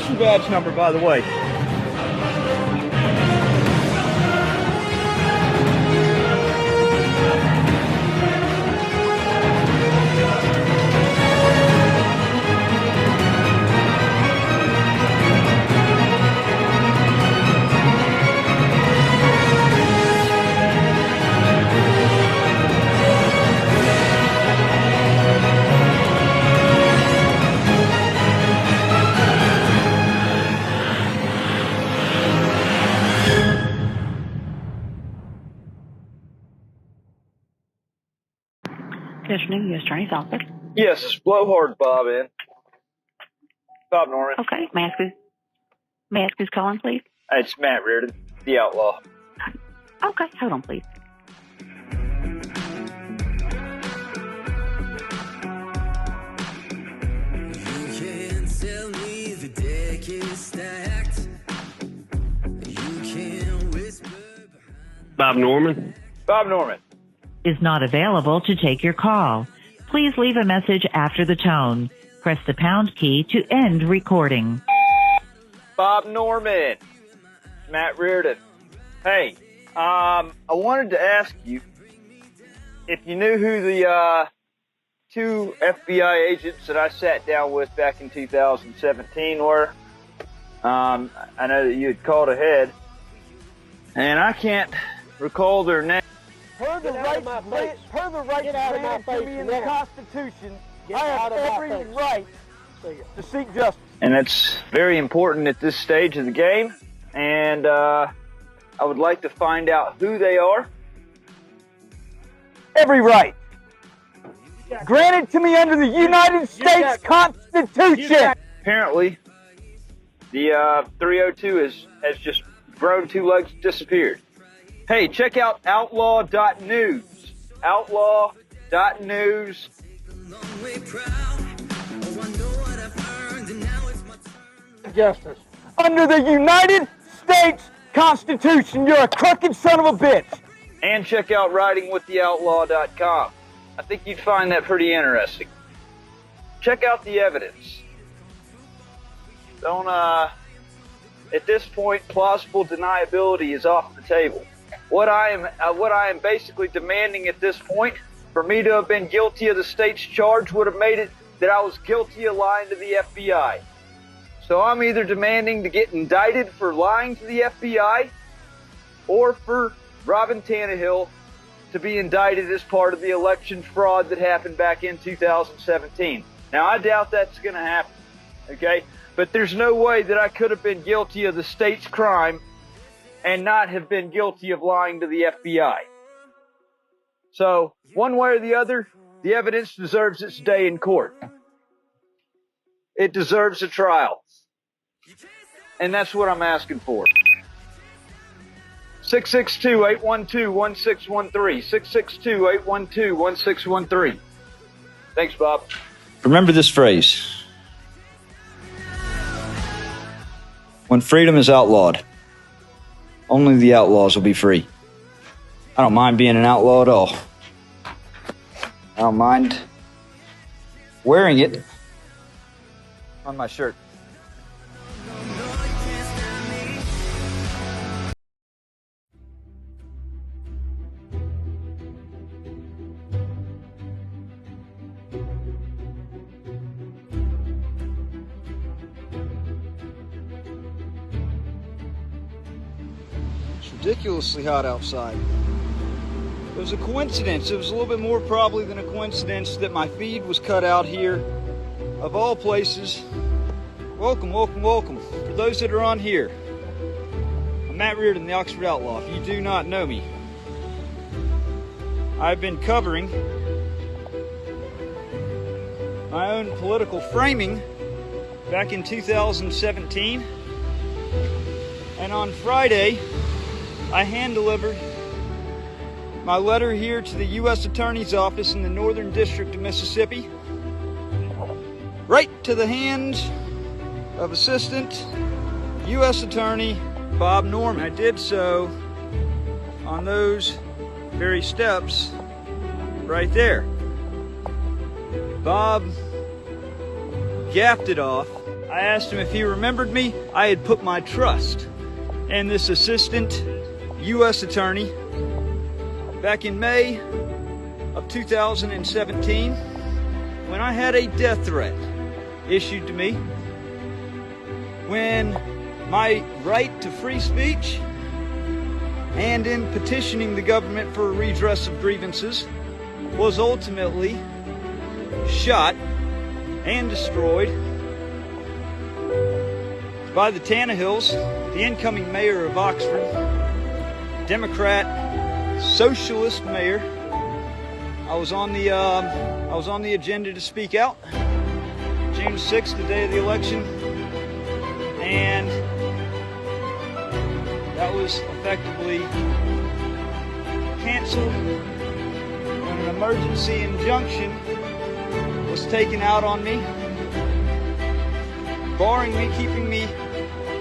your badge number, by the way? Good afternoon, U.S. Attorney's Office. Yes, it's Blowhard Bob in. Bob Norman. Okay, may I ask who's calling, please? It's Matt Reardon, the Outlaw. Okay, hold on, please. You can't tell me the deck is stacked. You can't whisper behind. Bob Norman. Bob Norman. Is not available to take your call. Please leave a message after the tone. Press the pound key to end recording. Bob Norman. Matt Reardon. Hey, I wanted to ask you if you knew who the two FBI agents that I sat down with back in 2017 were. I know that you had called ahead, and I can't recall their name. Per the right granted to me in the Constitution, I have every right to seek justice. And that's very important at this stage of the game. And I would like to find out who they are. Every right. Granted to me under the United States Constitution. Apparently, the 302 has just grown two legs, disappeared. Hey, check out outlaw.news. Outlaw.news. Justice. Under the United States Constitution, you're a crooked son of a bitch. And check out writingwiththeoutlaw.com. I think you'd find that pretty interesting. Check out the evidence. Don't, at this point, plausible deniability is off the table. What I am basically demanding at this point, for me to have been guilty of the state's charge would have made it that I was guilty of lying to the FBI. So I'm either demanding to get indicted for lying to the FBI or for Robin Tannehill to be indicted as part of the election fraud that happened back in 2017. Now, I doubt that's going to happen, okay? But there's no way that I could have been guilty of the state's crime and not have been guilty of lying to the FBI. So, one way or the other, the evidence deserves its day in court. It deserves a trial. And that's what I'm asking for. 662-812-1613. 662-812-1613. Thanks, Bob. Remember this phrase. When freedom is outlawed, only the outlaws will be free. I don't mind being an outlaw at all. I don't mind wearing it on my shirt. Ridiculously hot outside. It was a coincidence. It was a little bit more probably than a coincidence that my feed was cut out here. Of all places, welcome, welcome, welcome. For those that are on here, I'm Matt Reardon, the Oxford Outlaw. If you do not know me, I've been covering my own political framing back in 2017. And on Friday, I hand-delivered my letter here to the U.S. Attorney's Office in the Northern District of Mississippi, right to the hands of Assistant U.S. Attorney Bob Norman. I did so on those very steps right there. Bob gaffed it off I asked him if he remembered me. I had put my trust in this assistant U.S. attorney back in May of 2017 when I had a death threat issued to me, when my right to free speech and in petitioning the government for a redress of grievances was ultimately shot and destroyed by the Tannehills, the incoming mayor of Oxford, Democrat, socialist mayor. I was on the agenda to speak out June 6th, the day of the election, and that was effectively canceled when an emergency injunction was taken out on me, barring me, keeping me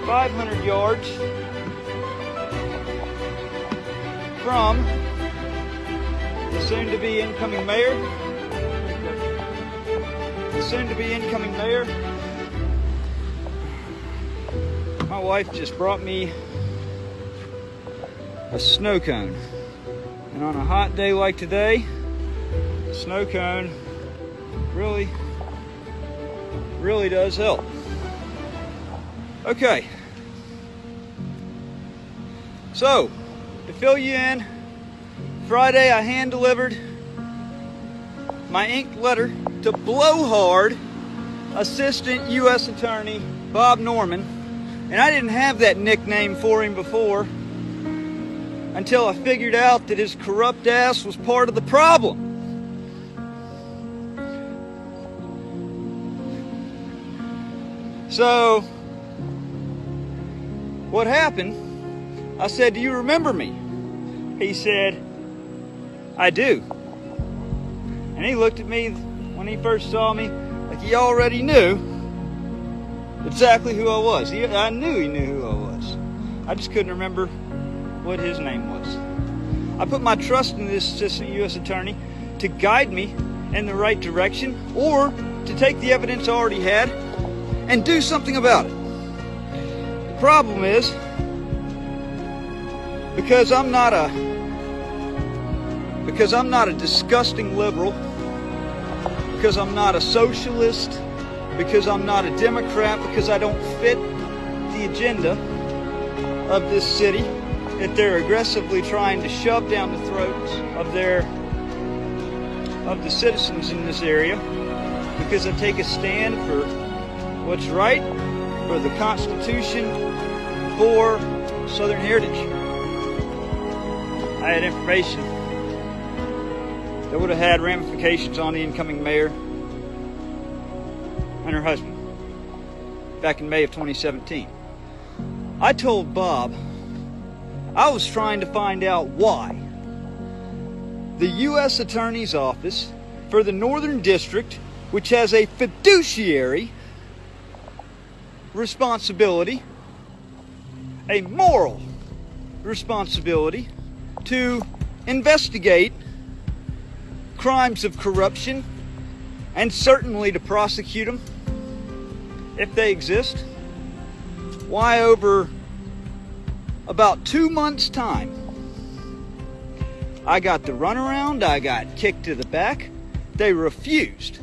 500 yards from the soon-to-be incoming mayor. My wife just brought me a snow cone. And on a hot day like today, a snow cone really does help. Okay. So, to fill you in, Friday I hand-delivered my inked letter to blowhard Assistant U.S. Attorney Bob Norman, and I didn't have that nickname for him before until I figured out that his corrupt ass was part of the problem. So, what happened? I said, "Do you remember me?" He said, "I do." And he looked at me when he first saw me like he already knew exactly who I was. I knew he knew who I was. I just couldn't remember what his name was. I put my trust in this assistant U.S. attorney to guide me in the right direction, or to take the evidence I already had and do something about it. The problem is, because I'm not a disgusting liberal, because I'm not a socialist, because I'm not a Democrat, because I don't fit the agenda of this city that they're aggressively trying to shove down the throats of the citizens in this area, because I take a stand for what's right, for the Constitution, for Southern heritage. I had information that would have had ramifications on the incoming mayor and her husband back in May of 2017. I told Bob I was trying to find out why the U.S. Attorney's Office for the Northern District, which has a fiduciary responsibility, a moral responsibility to investigate crimes of corruption, and certainly to prosecute them if they exist, why over about 2 months' time I got the runaround, I got kicked to the back. They refused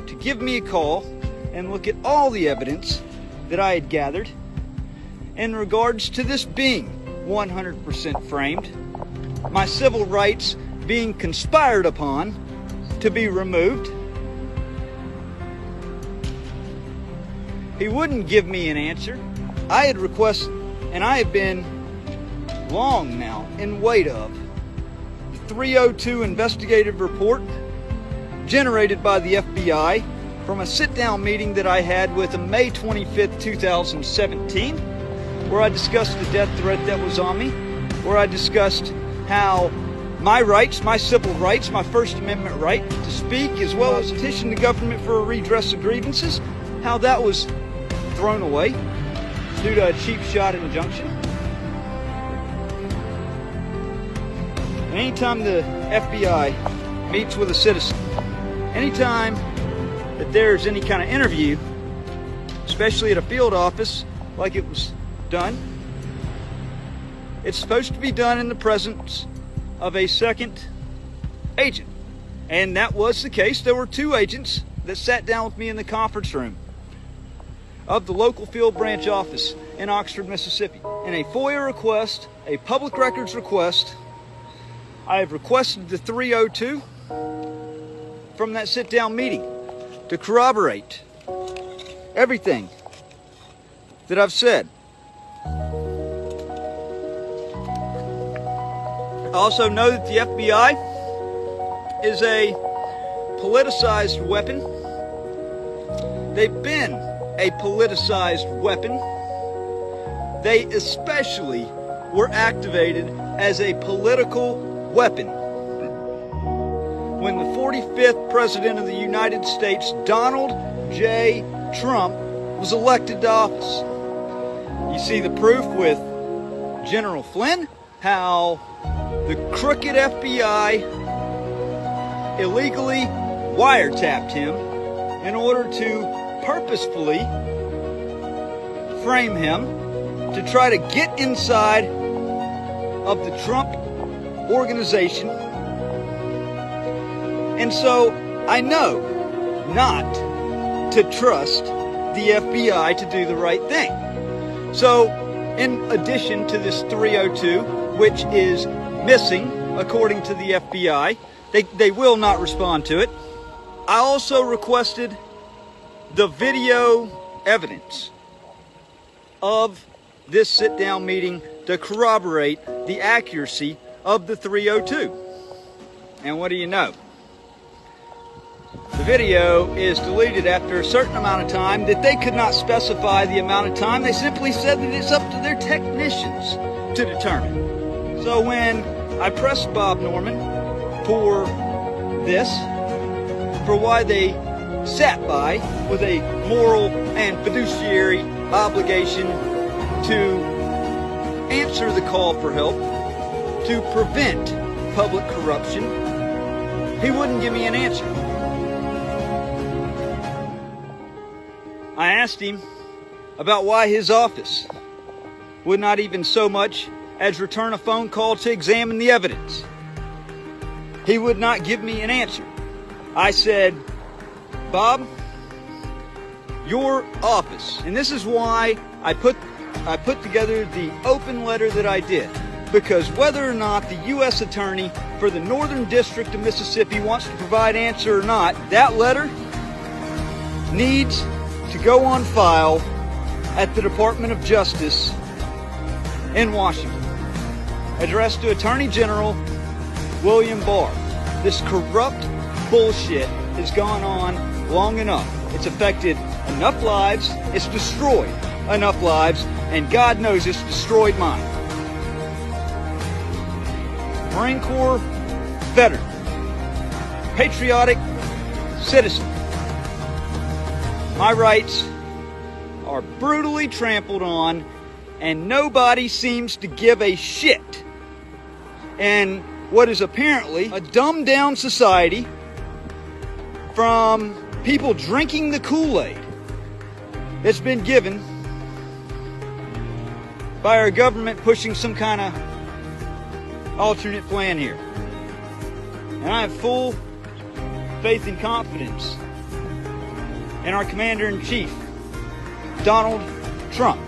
to give me a call and look at all the evidence that I had gathered in regards to this being 100% framed, my civil rights being conspired upon to be removed. He wouldn't give me an answer. I had requested, and I have been long now in wait of, the 302 investigative report generated by the FBI from a sit-down meeting that I had with him May 25th, 2017, where I discussed the death threat that was on me, where I discussed how my rights, my civil rights, my First Amendment right to speak, as well as petition the government for a redress of grievances, how that was thrown away due to a cheap shot injunction. And anytime the FBI meets with a citizen, anytime that there's any kind of interview especially at a field office like it was done, it's supposed to be done in the presence of a second agent. And that was the case. There were two agents that sat down with me in the conference room of the local field branch office in Oxford, Mississippi. In a FOIA request, a public records request, I have requested the 302 from that sit-down meeting to corroborate everything that I've said. I also know that the FBI is a politicized weapon. They've been a politicized weapon. They especially were activated as a political weapon when the 45th President of the United States, Donald J. Trump, was elected to office. You see the proof with General Flynn, how the crooked FBI illegally wiretapped him in order to purposefully frame him to try to get inside of the Trump organization. And so I know not to trust the FBI to do the right thing. So in addition to this 302, which is missing according to the FBI, they will not respond to it, I also requested the video evidence of this sit-down meeting to corroborate the accuracy of the 302. And what do you know? The video is deleted after a certain amount of time that they could not specify the amount of time. They simply said that it's up to their technicians to determine. So when I pressed Bob Norman for this, for why they sat by with a moral and fiduciary obligation to answer the call for help, to prevent public corruption, he wouldn't give me an answer. I asked him about why his office would not even so much as return a phone call to examine the evidence. He would not give me an answer. I said, Bob, your office, and this is why I put together the open letter that I did, because whether or not the U.S. Attorney for the Northern District of Mississippi wants to provide answer or not, that letter needs to go on file at the Department of Justice in Washington, addressed to Attorney General William Barr. This corrupt bullshit has gone on long enough. It's affected enough lives, it's destroyed enough lives, and God knows it's destroyed mine. Marine Corps veteran, patriotic citizen. My rights are brutally trampled on, and nobody seems to give a shit. And what is apparently a dumbed down society from people drinking the Kool-Aid that's been given by our government pushing some kind of alternate plan here. And I have full faith and confidence in our Commander-in-Chief, Donald Trump.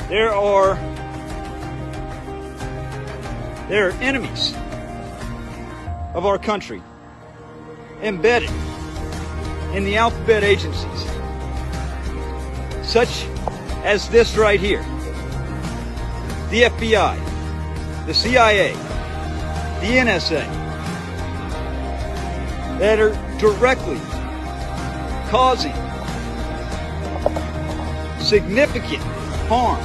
There are enemies of our country embedded in the alphabet agencies, such as this right here. The FBI, the CIA, the NSA, that are directly causing significant harm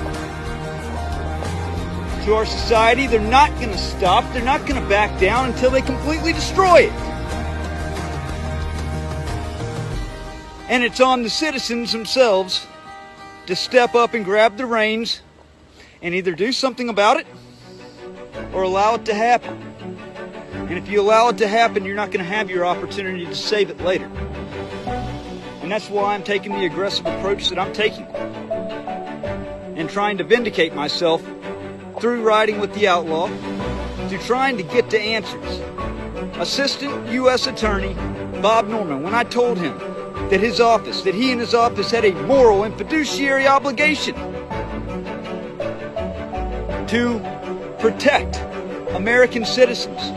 to our society. They're not going to stop. They're not going to back down until they completely destroy it. And it's on the citizens themselves to step up and grab the reins and either do something about it or allow it to happen. And if you allow it to happen, you're not going to have your opportunity to save it later. And that's why I'm taking the aggressive approach that I'm taking. And trying to vindicate myself through riding with the outlaw, through trying to get to answers. Assistant U.S. Attorney Bob Norman, when I told him that he and his office had a moral and fiduciary obligation to protect American citizens,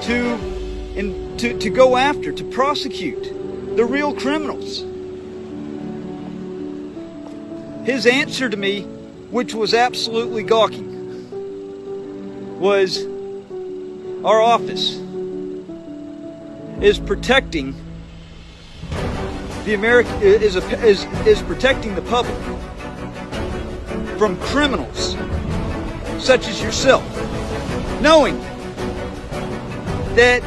to go after, to prosecute the real criminals. His answer to me, which was absolutely gawking, was our office is protecting is protecting the public from criminals such as yourself, knowing that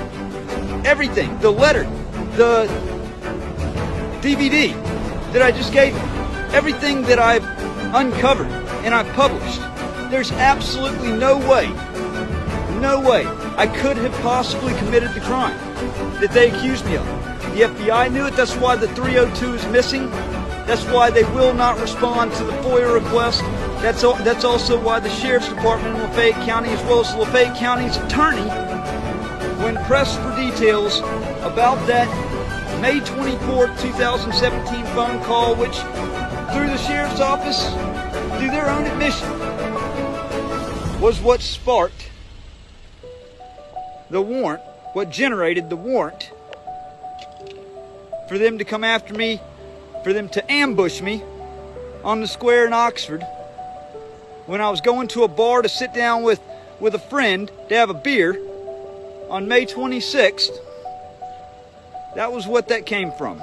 everything, the letter, the DVD that I just gave you, everything that I've uncovered and I've published, there's absolutely no way I could have possibly committed the crime that they accused me of. The FBI knew it. That's why the 302 is missing. That's why they will not respond to the FOIA request. That's also why the Sheriff's Department in Lafayette County, as well as Lafayette County's attorney, when pressed for details about that May 24th, 2017 phone call, which through the Sheriff's Office, through their own admission, was what sparked the warrant, what generated the warrant for them to come after me, for them to ambush me on the square in Oxford when I was going to a bar to sit down with a friend to have a beer on May 26th. That was what that came from.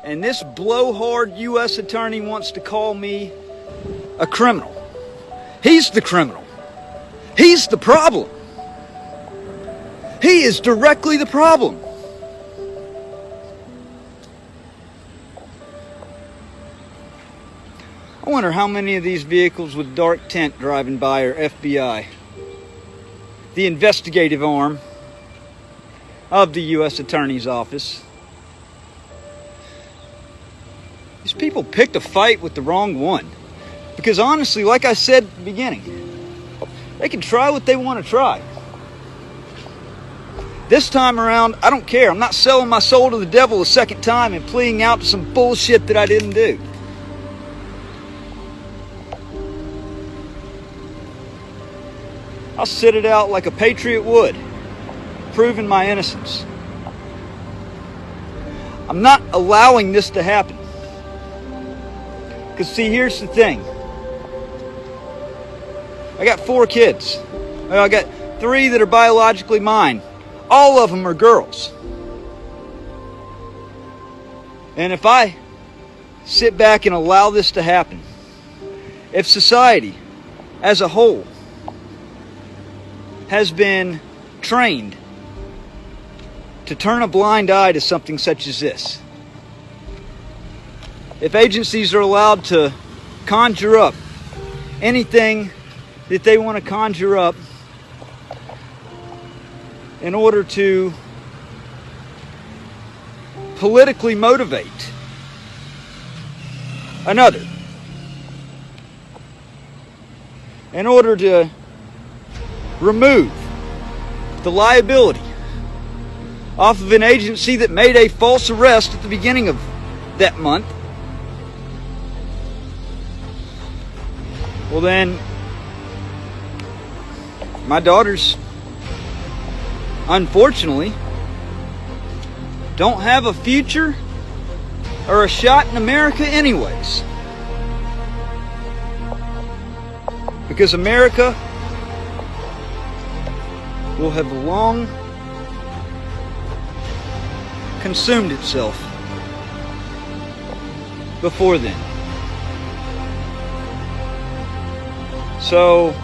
And this blowhard U.S. attorney wants to call me a criminal. He's the criminal. He's the problem. He is directly the problem. I wonder how many of these vehicles with dark tint driving by are FBI, the investigative arm of the U.S. Attorney's Office. These people picked a fight with the wrong one. Because honestly, like I said at the beginning, they can try what they want to try. This time around, I don't care. I'm not selling my soul to the devil a second time and pleading out to some bullshit that I didn't do. I'll sit it out like a patriot would, proving my innocence. I'm not allowing this to happen. Because see, here's the thing. I got 4 kids. I got 3 that are biologically mine. All of them are girls. And if I sit back and allow this to happen, if society as a whole has been trained to turn a blind eye to something such as this, if agencies are allowed to conjure up anything that they want to conjure up in order to politically motivate another, in order to remove the liability off of an agency that made a false arrest at the beginning of that month, well then, my daughters, unfortunately, don't have a future or a shot in America anyways. Because America will have long consumed itself before then. So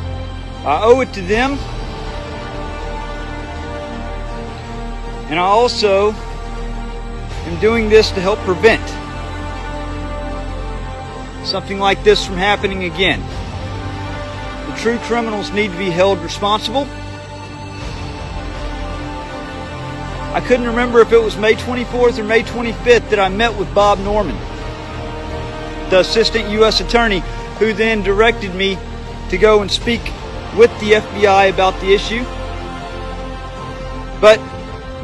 I owe it to them, and I also am doing this to help prevent something like this from happening again. The true criminals need to be held responsible. I couldn't remember if it was May 24th or May 25th that I met with Bob Norman, the assistant U.S. attorney, who then directed me to go and speak with the FBI about the issue. But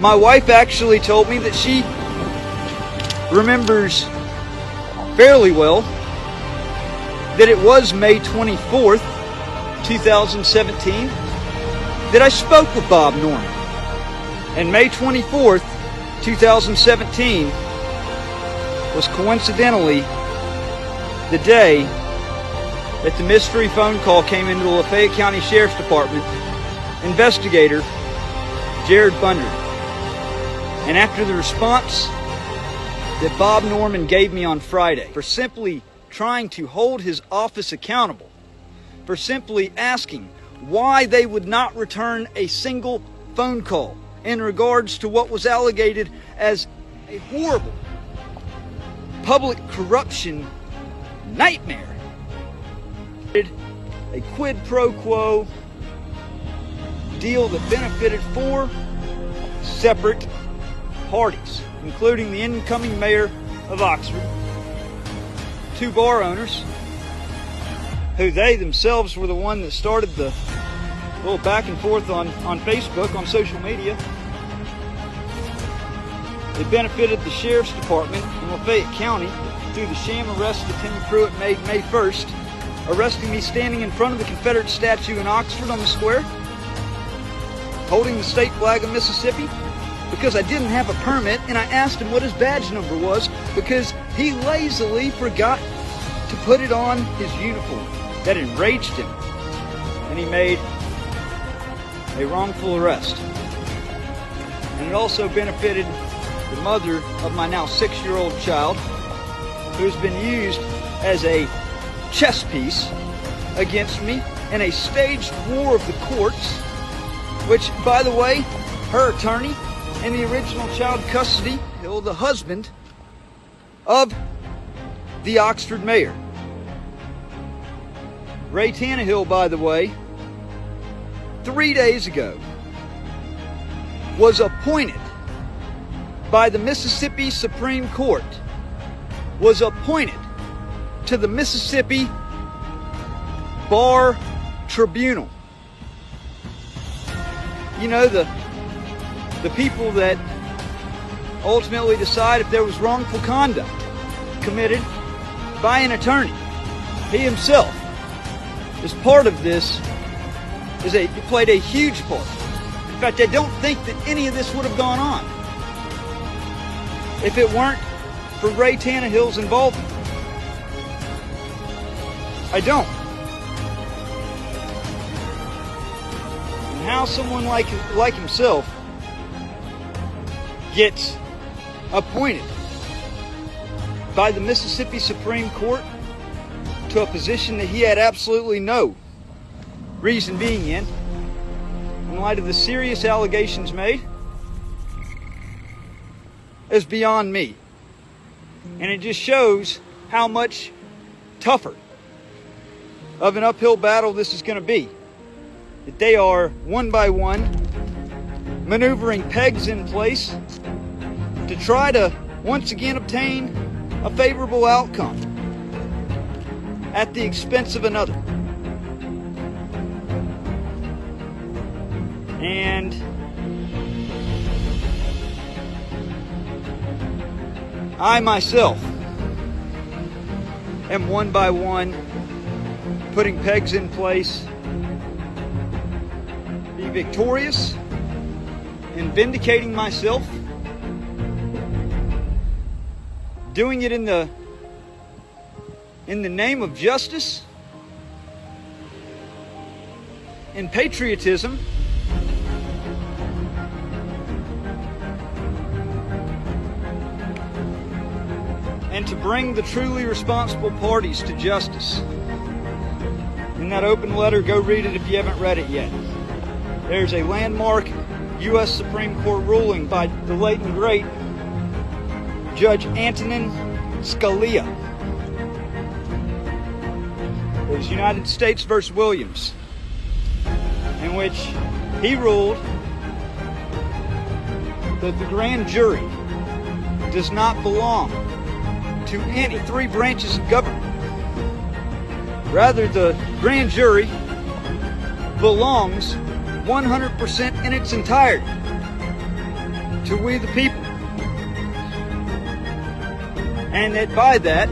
my wife actually told me that she remembers fairly well that it was May 24th, 2017, that I spoke with Bob Norman. And May 24th, 2017 was coincidentally the day that the mystery phone call came into the Lafayette County Sheriff's Department investigator Jared Bundard. And after the response that Bob Norman gave me on Friday for simply trying to hold his office accountable, for simply asking why they would not return a single phone call in regards to what was alleged as a horrible public corruption nightmare. A quid pro quo deal that benefited 4 separate parties, including the incoming mayor of Oxford, 2 bar owners, who they themselves were the one that started the little back and forth on Facebook, on social media. It benefited the Sheriff's Department in Lafayette County through the sham arrest that Tim Pruitt made May 1st, arresting me standing in front of the Confederate statue in Oxford on the square, holding the state flag of Mississippi, because I didn't have a permit, and I asked him what his badge number was because he lazily forgot to put it on his uniform. That enraged him, and he made a wrongful arrest. And it also benefited the mother of my now 6-year-old child, who's been used as a chess piece against me in a staged war of the courts, which, by the way, her attorney and the original child custody, the husband of the Oxford mayor. Ray Tannehill, by the way, 3 days ago, was appointed by the Mississippi Supreme Court, was appointed to the Mississippi Bar Tribunal. You know, the people that ultimately decide if there was wrongful conduct committed by an attorney. He himself is part of this, he played a huge part. In fact, I don't think that any of this would have gone on if it weren't for Ray Tannehill's involvement. I don't. And how someone like himself gets appointed by the Mississippi Supreme Court to a position that he had absolutely no reason being in light of the serious allegations made, is beyond me. And it just shows how much tougher of an uphill battle this is going to be. That they are, one by one, maneuvering pegs in place to try to once again obtain a favorable outcome at the expense of another. And I myself am one by one putting pegs in place to be victorious in vindicating myself, doing it in the name of justice and patriotism, and to bring the truly responsible parties to justice. In that open letter, go read it if you haven't read it yet. There's a landmark U.S. Supreme Court ruling by the late and great Judge Antonin Scalia. It was United States versus Williams, in which he ruled that the grand jury does not belong to any three branches of government. Rather, the grand jury belongs 100% in its entirety to we the people. And that by that,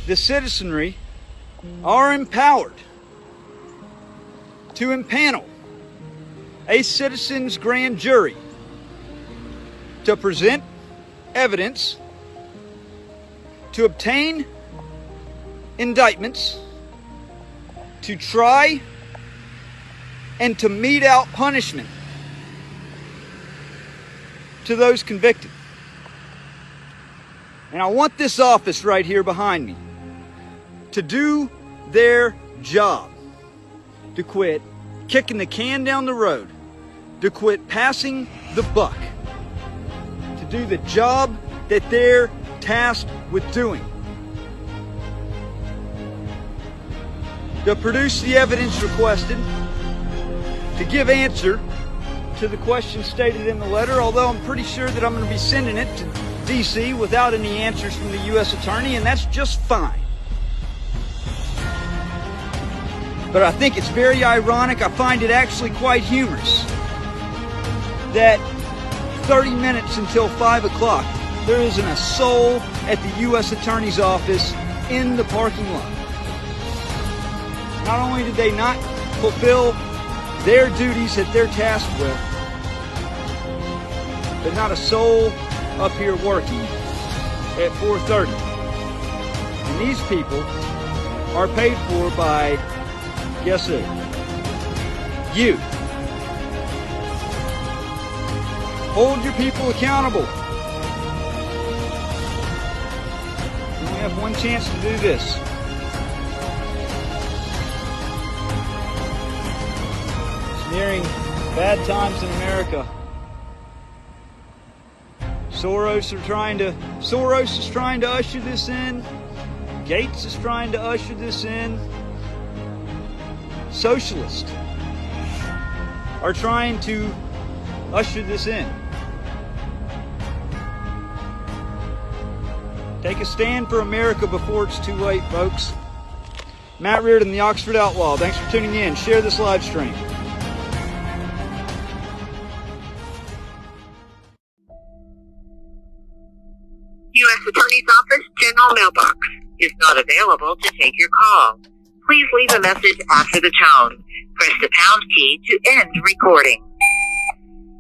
the citizenry are empowered to impanel a citizen's grand jury to present evidence, to obtain indictments, to try and to mete out punishment to those convicted. And I want this office right here behind me to do their job, to quit kicking the can down the road, to quit passing the buck, to do the job that they're tasked with doing, to produce the evidence requested, to give answer to the questions stated in the letter, although I'm pretty sure that I'm going to be sending it to D.C. without any answers from the U.S. Attorney, and that's just fine. But I think it's very ironic, I find it actually quite humorous, that 30 minutes until 5 o'clock, there isn't a soul at the U.S. Attorney's office in the parking lot. Not only did they not fulfill their duties that they're tasked with, but not a soul up here working at 4:30. And these people are paid for by, guess who? You. Hold your people accountable. You only have one chance to do this. It's nearing bad times in America. Soros is trying to usher this in. Gates is trying to usher this in. Socialists are trying to usher this in. Take a stand for America before it's too late, folks. Matt Reardon, the Oxford Outlaw. Thanks for tuning in. Share this live stream. U.S. Attorney's Office General Mailbox is not available to take your call. Please leave a message after the tone. Press the pound key to end recording.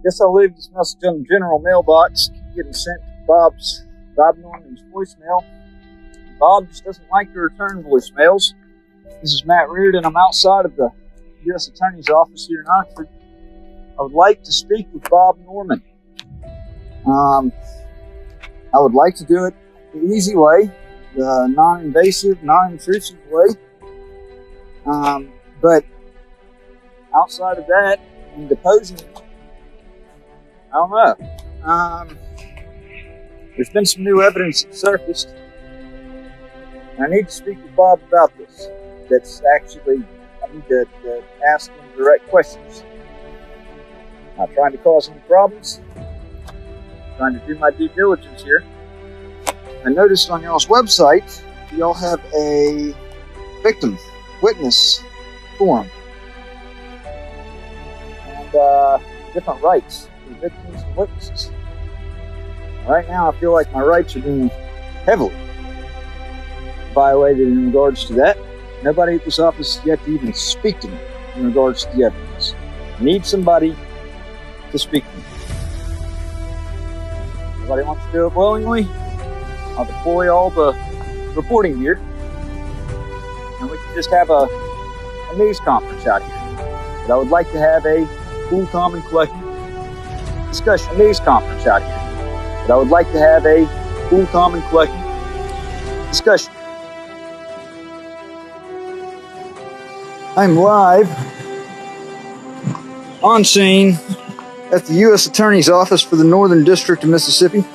Guess I'll leave this message on the general mailbox. Keep getting sent to Bob Norman's voicemail. Bob just doesn't like to return voicemails. This is Matt Reardon. I'm outside of the U.S. Attorney's office here in Oxford. I would like to speak with Bob Norman. I would like to do it the easy way, the non-invasive, non-intrusive way. But outside of that, and deposing, I don't know. There's been some new evidence that surfaced. I need to speak with Bob about this. That's actually, I need to ask him direct questions. Not trying to cause any problems. Trying to do my due diligence here. I noticed on y'all's website, y'all have a victim witness forum. And different rights for victims and witnesses. Right now, I feel like my rights are being heavily violated in regards to that. Nobody at this office has yet to even speak to me in regards to the evidence. I need somebody to speak to me. Nobody wants to do it willingly. I'll deploy all the reporting gear, and we can just have a news conference out here. But I would like to have a cool, calm, and collected discussion. A news conference out here. But I would like to have a cool, calm, and collected discussion. I'm live on scene at the U.S. Attorney's Office for the Northern District of Mississippi.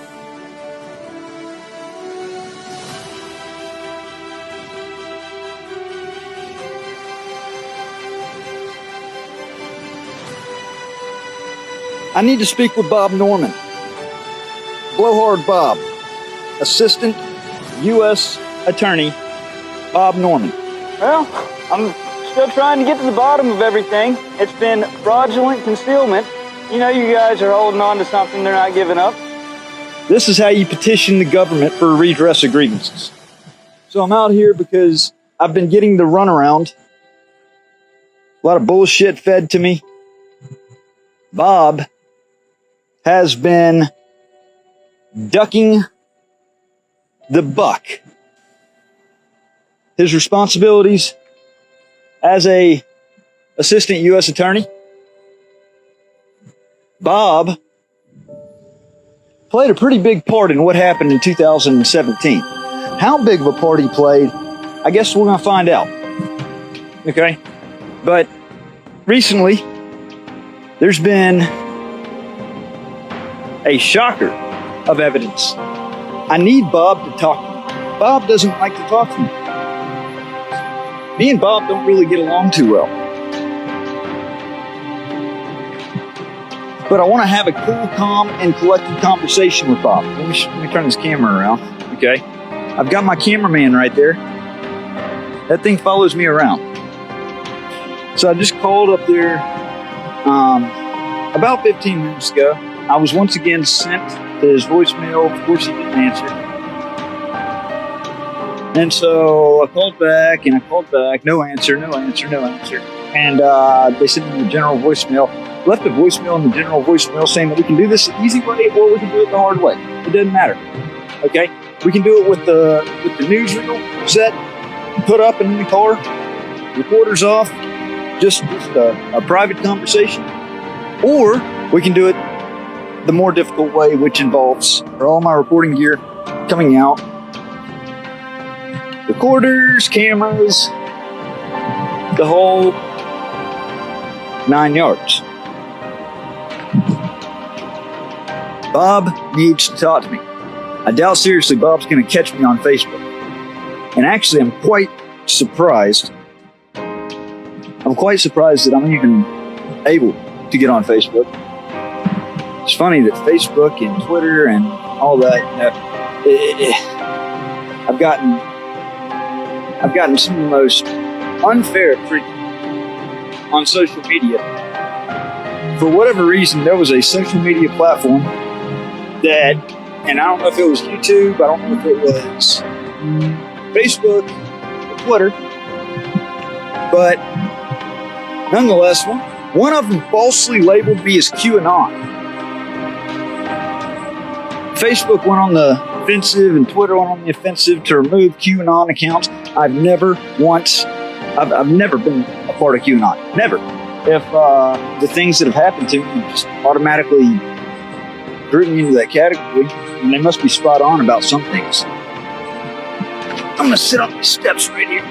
I need to speak with Bob Norman. Blowhard Bob. Assistant U.S. Attorney Bob Norman. Well, I'm still trying to get to the bottom of everything. It's been fraudulent concealment. You know, you guys are holding on to something they're not giving up. This is how you petition the government for a redress of grievances. So I'm out here because I've been getting the runaround. A lot of bullshit fed to me. Bob has been ducking the buck. His responsibilities as a assistant U.S. attorney. Bob played a pretty big part in what happened in 2017. How big of a part he played, I guess we're going to find out. Okay? But recently, there's been a shocker of evidence. I need Bob to talk to me. Bob doesn't like to talk to me. Me and Bob don't really get along too well. But I want to have a cool, calm, and collected conversation with Bob. Let me turn this camera around. Okay? I've got my cameraman right there. That thing follows me around. So I just called up there about 15 minutes ago. I was once again sent to his voicemail. Of course, he didn't answer. And so I called back and I called back. No answer, no answer, no answer. And they sent me the general voicemail. Left a voicemail in the general voicemail saying that we can do this the easy way or we can do it the hard way. It doesn't matter. Okay? We can do it with the newsreel set, put up in the car, recorders off, just a private conversation. Or we can do it the more difficult way, which involves all my recording gear coming out. Recorders, cameras, the whole 9 yards. Bob needs to talk to me. I doubt seriously Bob's going to catch me on Facebook. And actually, I'm quite surprised. I'm quite surprised that I'm even able to get on Facebook. It's funny that Facebook and Twitter and all that, I've gotten some of the most unfair treatment on social media. For whatever reason, there was a social media platform that, and I don't know if it was YouTube, I don't know if it was Facebook or Twitter, but nonetheless, one of them falsely labeled me as QAnon. Facebook went on the offensive and Twitter went on the offensive to remove QAnon accounts. I've never been a part of QAnon. Never. If the things that have happened to me just automatically group me into that category, and they must be spot on about some things. I'm going to sit on these steps right here.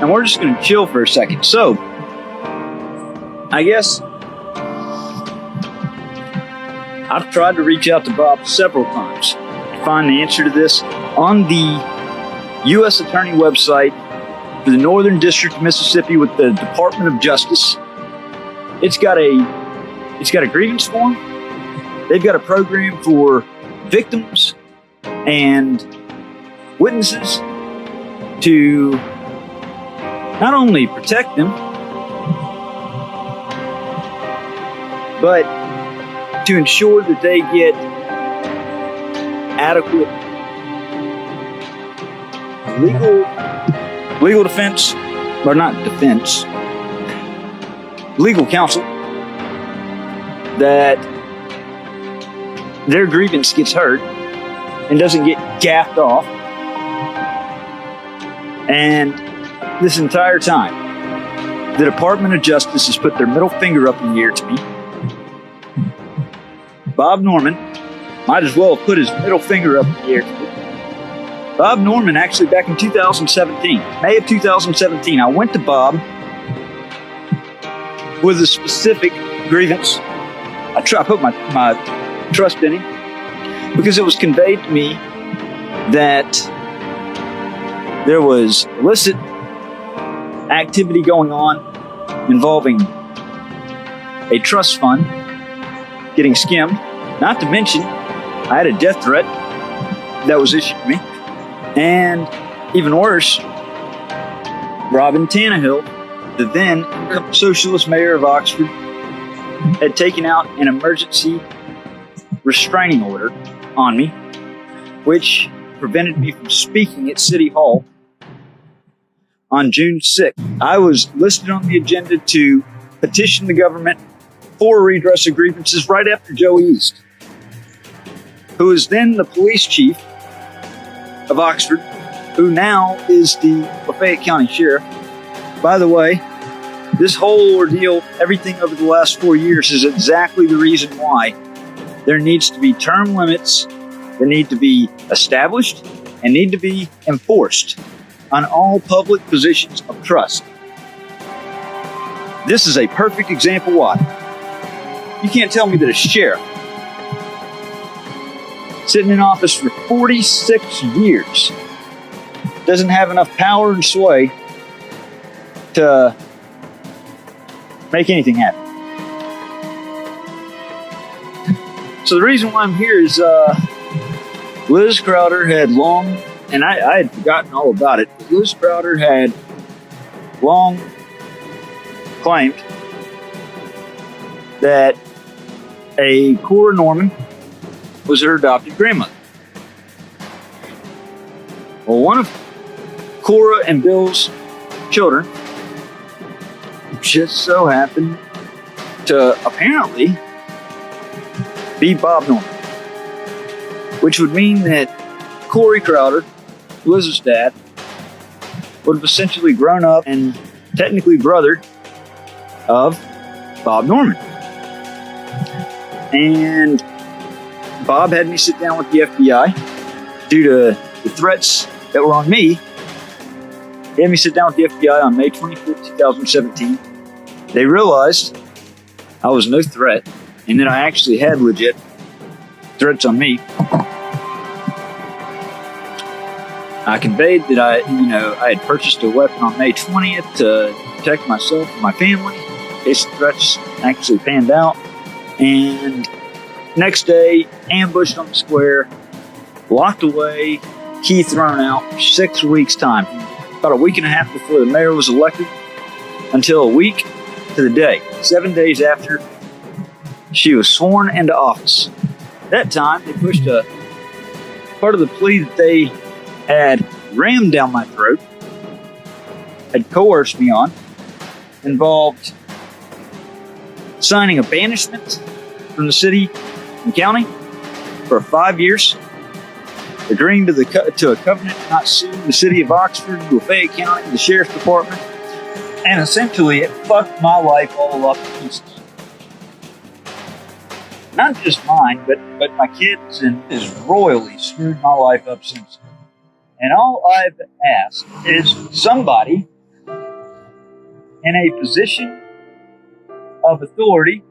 And we're just going to chill for a second. So, I guess I've tried to reach out to Bob several times to find the answer to this on the U.S. Attorney website for the Northern District of Mississippi with the Department of Justice. It's got a grievance form. They've got a program for victims and witnesses to not only protect them, but to ensure that they get adequate legal defense, or not defense, legal counsel, that their grievance gets heard and doesn't get gaffed off. And this entire time, the Department of Justice has put their middle finger up in the air to me. Bob Norman might as well have put his middle finger up in the air to me. Bob Norman, actually back in 2017, May of 2017, I went to Bob with a specific grievance. I put my trust in him because it was conveyed to me that there was illicit activity going on involving a trust fund getting skimmed. Not to mention, I had a death threat that was issued to me. And even worse, Robin Tannehill, the then socialist mayor of Oxford, had taken out an emergency restraining order on me, which prevented me from speaking at City Hall on June 6th. I was listed on the agenda to petition the government for redress of grievances right after Joe East, who was then the police chief of Oxford, who now is the Lafayette County Sheriff. By the way, this whole ordeal, everything over the last 4 years, is exactly the reason why there needs to be term limits that need to be established and need to be enforced on all public positions of trust. This is a perfect example why. You can't tell me that a sheriff sitting in office for 46 years doesn't have enough power and sway to make anything happen. So the reason why I'm here is Liz Crowder had long, and I had forgotten all about it, but Liz Crowder had long claimed that a Cora Norman was her adopted grandmother. Well, one of Cora and Bill's children just so happened to apparently be Bob Norman, which would mean that Corey Crowder, Liz's dad, would have essentially grown up and technically brother of Bob Norman. And Bob had me sit down with the FBI due to the threats that were on me. He had me sit down with the FBI on May 25th, 2017. They realized I was no threat and that I actually had legit threats on me. I conveyed that I had purchased a weapon on May 20th to protect myself and my family in case the threats actually panned out. And next day, ambushed on the square, locked away, key thrown out, 6 weeks' time. About a week and a half before the mayor was elected, until a week to the day, 7 days after she was sworn into office. That time, they pushed a part of the plea that they had rammed down my throat, had coerced me on, involved signing a banishment from the city and county for 5 years, agreeing to a covenant to not sue the city of Oxford, Lafayette County, the sheriff's department, and essentially it fucked my life all up to pieces. Not just mine, but my kids, and has royally screwed my life up since. And all I've asked is somebody in a position of authority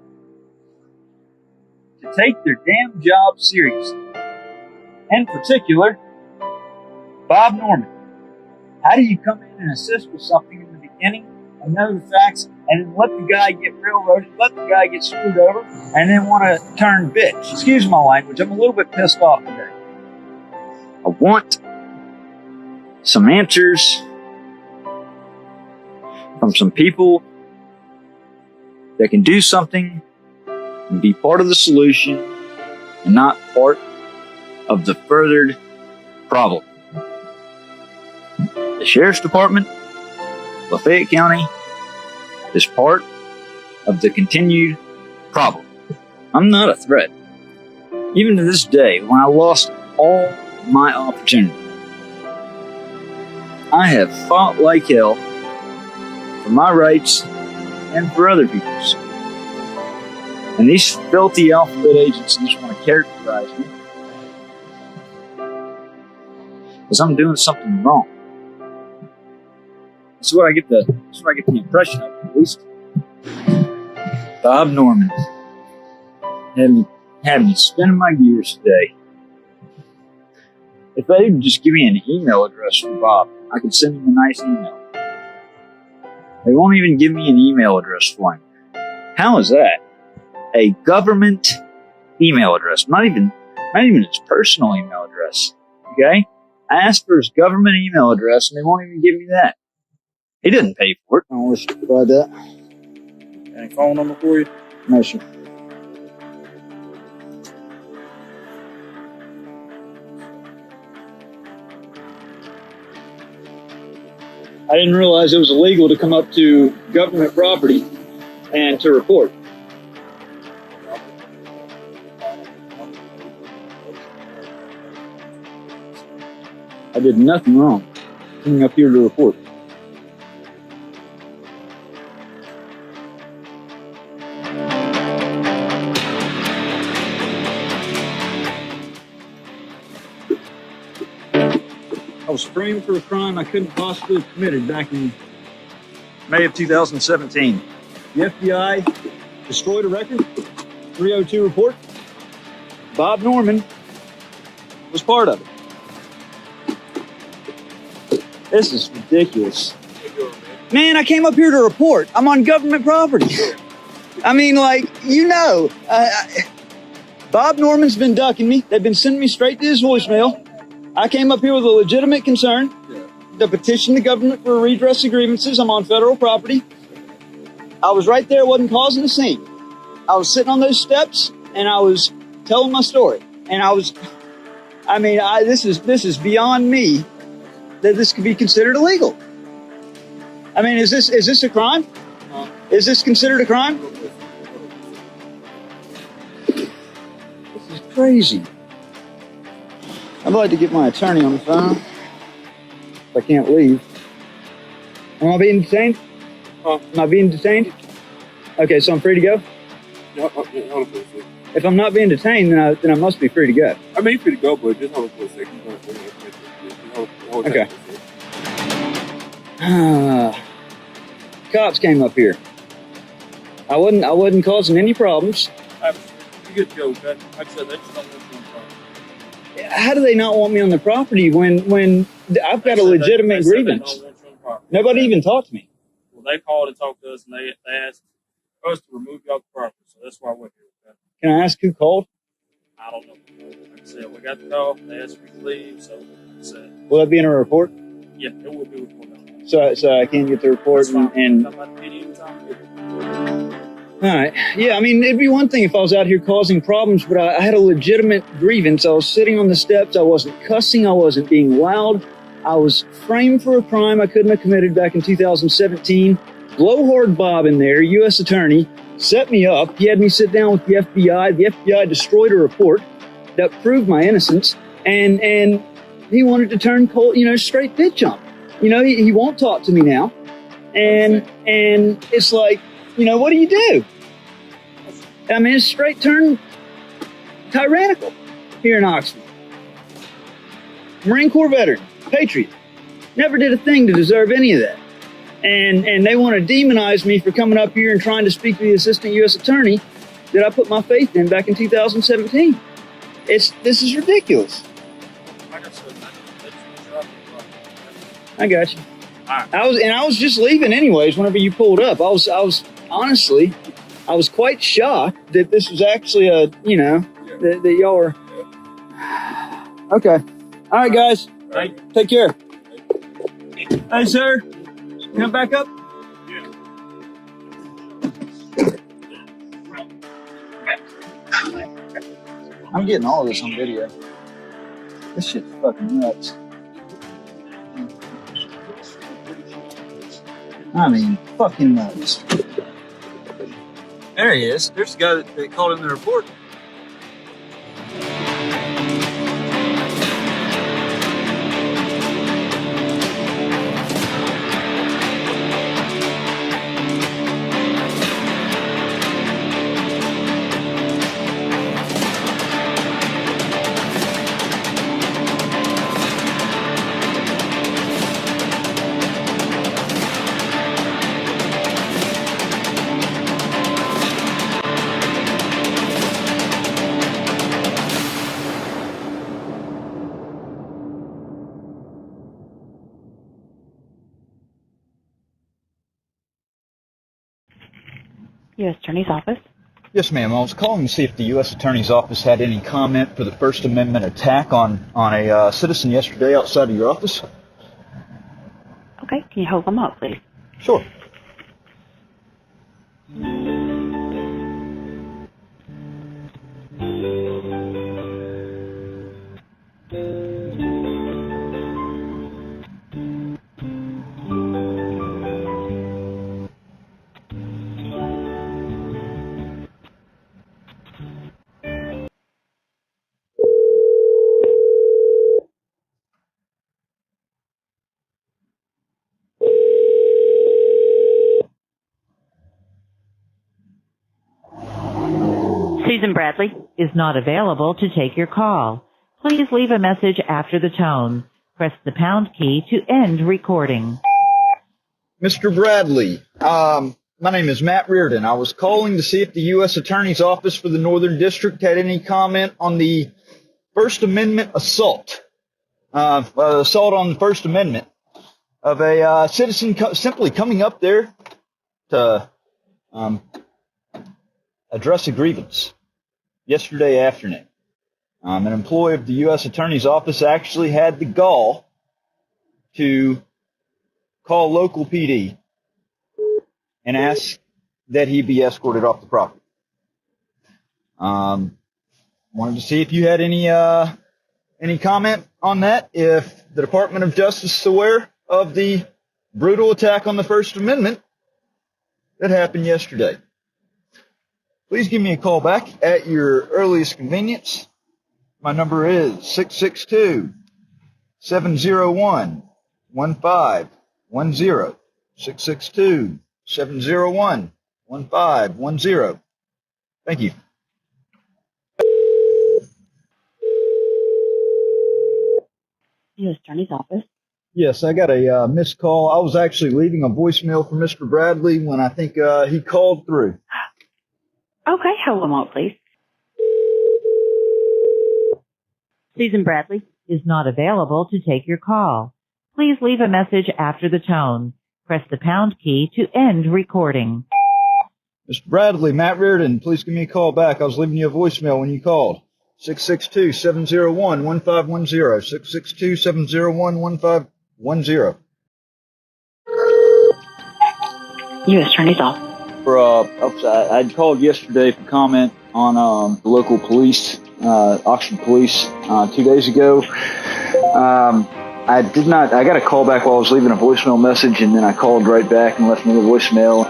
to take their damn job seriously. In particular, Bob Norman. How do you come in and assist with something in the beginning and know the facts and then let the guy get railroaded, let the guy get screwed over, and then want to turn bitch? Excuse my language, I'm a little bit pissed off today. I want some answers from some people that can do something and be part of the solution and not part of the furthered problem. The Sheriff's Department, Lafayette County, is part of the continued problem. I'm not a threat. Even to this day, when I lost all my opportunity, I have fought like hell for my rights and for other people's. And these filthy alphabet agencies want to characterize me as I'm doing something wrong. That's what I get the impression of, at least. Bob Norman had me spinning my gears today. If they would just give me an email address for Bob, I could send him a nice email. They won't even give me an email address for him. How is that? A government email address. Not even his personal email address. Okay? I asked for his government email address and they won't even give me that. He didn't pay for it. I don't wish to provide that. Any phone number for you? No, sir. I didn't realize it was illegal to come up to government property and to report. I did nothing wrong coming up here to report. I was framed for a crime I couldn't possibly have committed back in May of 2017. The FBI destroyed a record, 302 report. Bob Norman was part of it. This is ridiculous. Man, I came up here to report. I'm on government property. I mean, like, Bob Norman's been ducking me. They've been sending me straight to his voicemail. I came up here with a legitimate concern to petition the government for a redress of grievances. I'm on federal property. I was right there, wasn't causing a scene. I was sitting on those steps and I was telling my story. And this is beyond me that this could be considered illegal. I mean, is this a crime? Is this considered a crime? This is crazy. I'd like to get my attorney on the phone if I can't leave. Am I being detained? Am I being detained? Okay, so I'm free to go? If I'm not being detained, then I must be free to go. I mean, you're free to go, but just hold on for a second. Okay. Cops came up here. I wasn't causing any problems. You get to go, okay? Like I said, they just don't want you on the phone. How do they not want me on the property when I've got a legitimate grievance? Nobody even talked to me. Well, they called and talked to us, and they asked us to remove you off the property, so that's why we're here. Okay? Can I ask who called? I don't know. Like I said, we got the call. They asked me to leave, so like I said, Will that be in a report? yeah, it will be reported on. So I can get the report That's fine. and I'm about to get you anytime you get it. all right. Yeah, I mean, it'd be one thing if I was out here causing problems, but I had a legitimate grievance. I was sitting on the steps. I wasn't cussing. I wasn't being loud. I was framed for a crime I couldn't have committed back in 2017. Blowhard Bob in there, U.S. attorney, set me up. He had me sit down with the FBI. The FBI destroyed a report that proved my innocence, and he wanted to turn cold, straight bitch on me. He won't talk to me now, and it's like, what do you do? I mean, it's straight turn tyrannical here in Oxford. Marine Corps veteran, patriot, never did a thing to deserve any of that. And they want to demonize me for coming up here and trying to speak to the assistant U.S. attorney that I put my faith in back in 2017. This is ridiculous. Like I said, that's I got you. all right. I was just leaving anyways whenever you pulled up. I was honestly, I was quite shocked that this was actually that y'all were. Okay. All right, guys. Thank you. Take care. Hey, sir. Come back up. I'm getting all of this on video. This shit's fucking nuts. I mean, fucking nuts. There he is. There's the guy that called in the report. U.S. Attorney's Office. Yes, ma'am. I was calling to see if the U.S. Attorney's Office had any comment for the First Amendment attack on a citizen yesterday outside of your office. Okay, can you hold them up, please? Sure. Susan Bradley. Is not available to take your call. Please leave a message after the tone. Press the pound key to end recording. Mr. Bradley, my name is Matt Reardon. I was calling to see if the U.S. Attorney's Office for the Northern District had any comment on the First Amendment assault. Assault on the First Amendment of a citizen simply coming up there to address a grievance yesterday afternoon. An employee of the U.S. Attorney's Office actually had the gall to call local PD and ask that he be escorted off the property. Wanted to see if you had any comment on that, if the Department of Justice is aware of the brutal attack on the First Amendment that happened yesterday. Please give me a call back at your earliest convenience. My number is 662-701-1510. 662-701-1510. Thank you. U.S. Attorney's Office. Yes, I got a missed call. I was actually leaving a voicemail for Mr. Bradley when I think he called through. Okay, hold them up, please. Susan Bradley is not available to take your call. Please leave a message after the tone. Press the pound key to end recording. Mr. Bradley, Matt Reardon, please give me a call back. I was leaving you a voicemail when you called. 662-701-1510. 662-701-1510. U.S. Attorney's Office. I'd called yesterday for comment on the local police, Oxford Police, 2 days ago. I got a call back while I was leaving a voicemail message, and then I called right back and left another voicemail.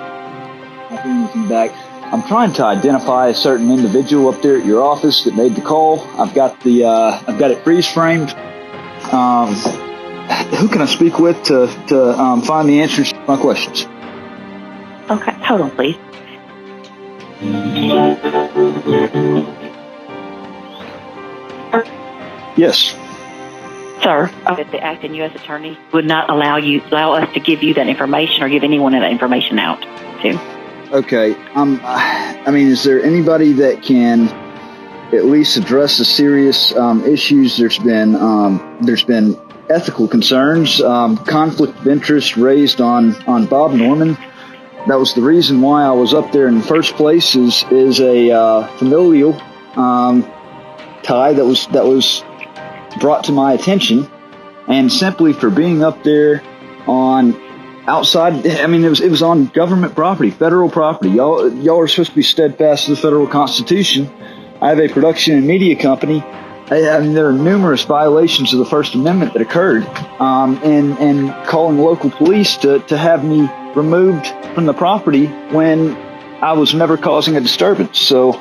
Nothing anything back. I'm trying to identify a certain individual up there at your office that made the call. I've got it freeze framed. Who can I speak with to find the answers to my questions? Okay, hold on, please. Yes. Sir, the acting U.S. Attorney would not allow us to give you that information or give anyone that information out to. Okay. Is there anybody that can at least address the serious issues? There's been ethical concerns, conflict of interest raised on Bob Norman. That was the reason why I was up there in the first place. Is a familial tie that was brought to my attention, and simply for being up there on outside. It was on government property, federal property. Y'all are supposed to be steadfast to the federal Constitution. I have a production and media company. There are numerous violations of the First Amendment that occurred, and calling local police to have me removed from the property when I was never causing a disturbance. So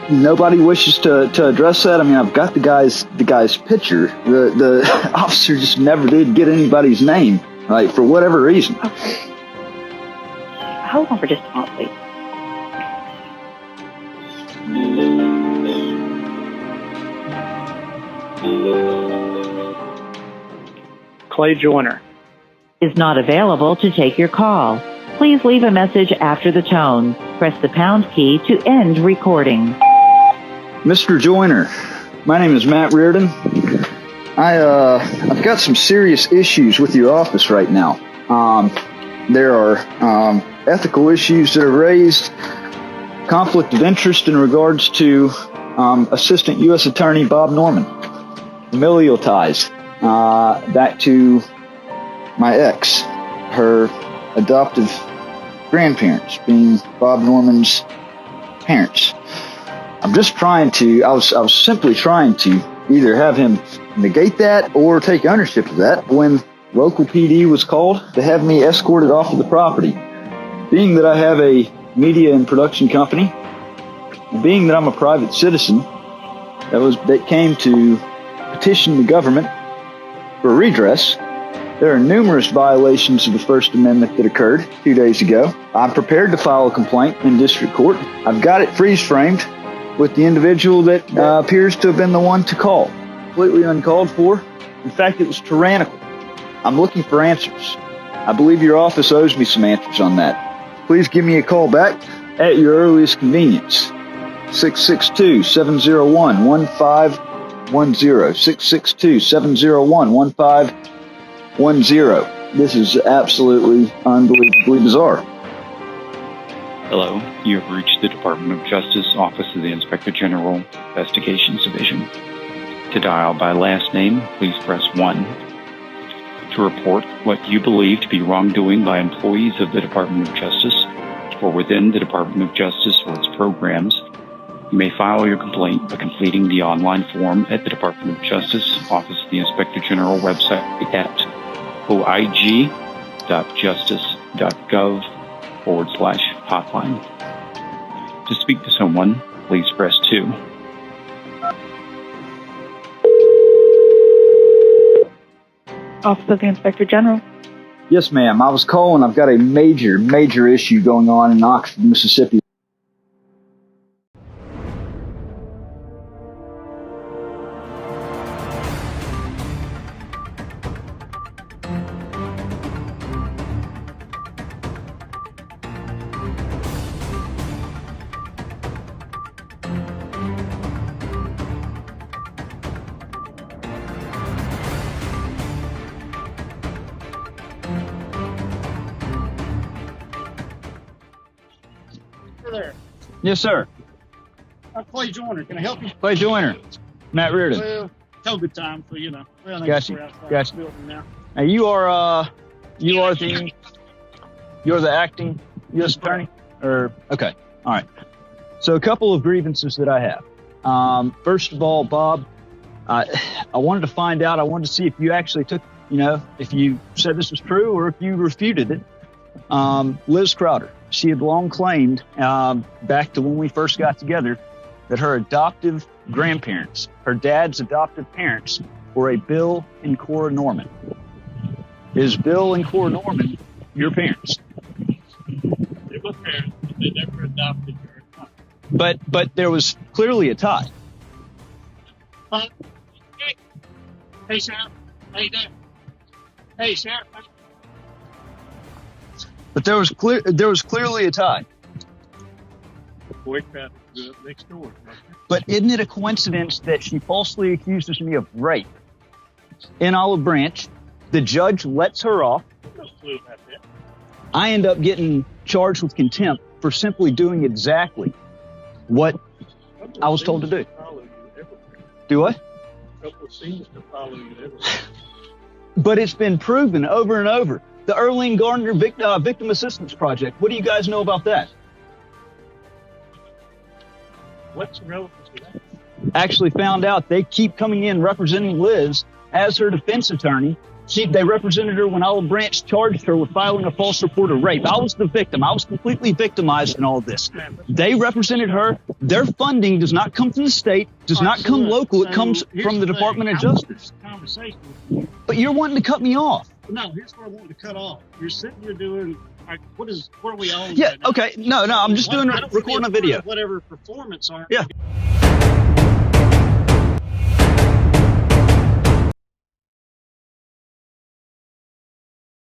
nobody wishes to address that. I've got the guy's picture. The officer just never did get anybody's name, right, for whatever reason. Okay. Hold on for just a moment, please. Clay Joyner is not available to take your call. Please leave a message after the tone. Press the pound key to end recording. Mr. Joyner, my name is Matt Reardon. I've got some serious issues with your office right now. There are ethical issues that are raised, conflict of interest in regards to Assistant U.S. Attorney Bob Norman, familial ties back to my ex, her adoptive grandparents being Bob Norman's parents. I was simply trying to either have him negate that or take ownership of that when local PD was called to have me escorted off of the property. Being that I have a media and production company, and being that I'm a private citizen that came to petition the government for redress, there are numerous violations of the First Amendment that occurred 2 days ago. I'm prepared to file a complaint in district court. I've got it freeze-framed with the individual that appears to have been the one to call. Completely uncalled for. In fact, it was tyrannical. I'm looking for answers. I believe your office owes me some answers on that. Please give me a call back at your earliest convenience. 662-701-1510. 662-701-1510. This is absolutely unbelievably bizarre. Hello, you have reached the Department of Justice Office of the Inspector General Investigations Division. To dial by last name, please press 1. To report what you believe to be wrongdoing by employees of the Department of Justice or within the Department of Justice or its programs, you may file your complaint by completing the online form at the Department of Justice Office of the Inspector General website at oig.justice.gov/hotline. To speak to someone, please press 2. Office of the Inspector General. Yes, ma'am. I was calling. I've got a major issue going on in Oxford, Mississippi. There. Yes, sir. Clay Joyner. Can I help you? Clay Joyner. Matt Reardon. Well, COVID time, so you know. Well, Gotcha. we're outside Gotcha. the building now. Now you're the acting U.S. attorney, or okay, all right. So a couple of grievances that I have. First of all, Bob, I wanted to find out. I wanted to see if you actually took, if you said this was true or if you refuted it. Liz Crowder. She had long claimed, back to when we first got together, that her adoptive grandparents, her dad's adoptive parents, were a Bill and Cora Norman. Is Bill and Cora Norman your parents? They were parents, but they never adopted her. But there was clearly a tie. Hey, Sheriff. How you doing? Hey, Sheriff. But there was clearly a tie. Boy, crap, next door. But isn't it a coincidence that she falsely accuses me of rape in Olive Branch? The judge lets her off. No clue about that. I end up getting charged with contempt for simply doing exactly what I was told to do. Do what? A couple of scenes to follow you everywhere. But it's been proven over and over. The Earlene Gardner Victim Assistance Project. What do you guys know about that? What's the relevance to that? Actually found out they keep coming in representing Liz as her defense attorney. They represented her when Olive Branch charged her with filing a false report of rape. I was the victim. I was completely victimized in all this. They represented her. Their funding does not come from the state, does not come local. It comes from the Department of Justice. But you're wanting to cut me off. No, here's what I wanted to cut off. You're sitting here doing, like, what are we on? Yeah, right now? okay. No, I'm just recording a video. Whatever performance are. Yeah.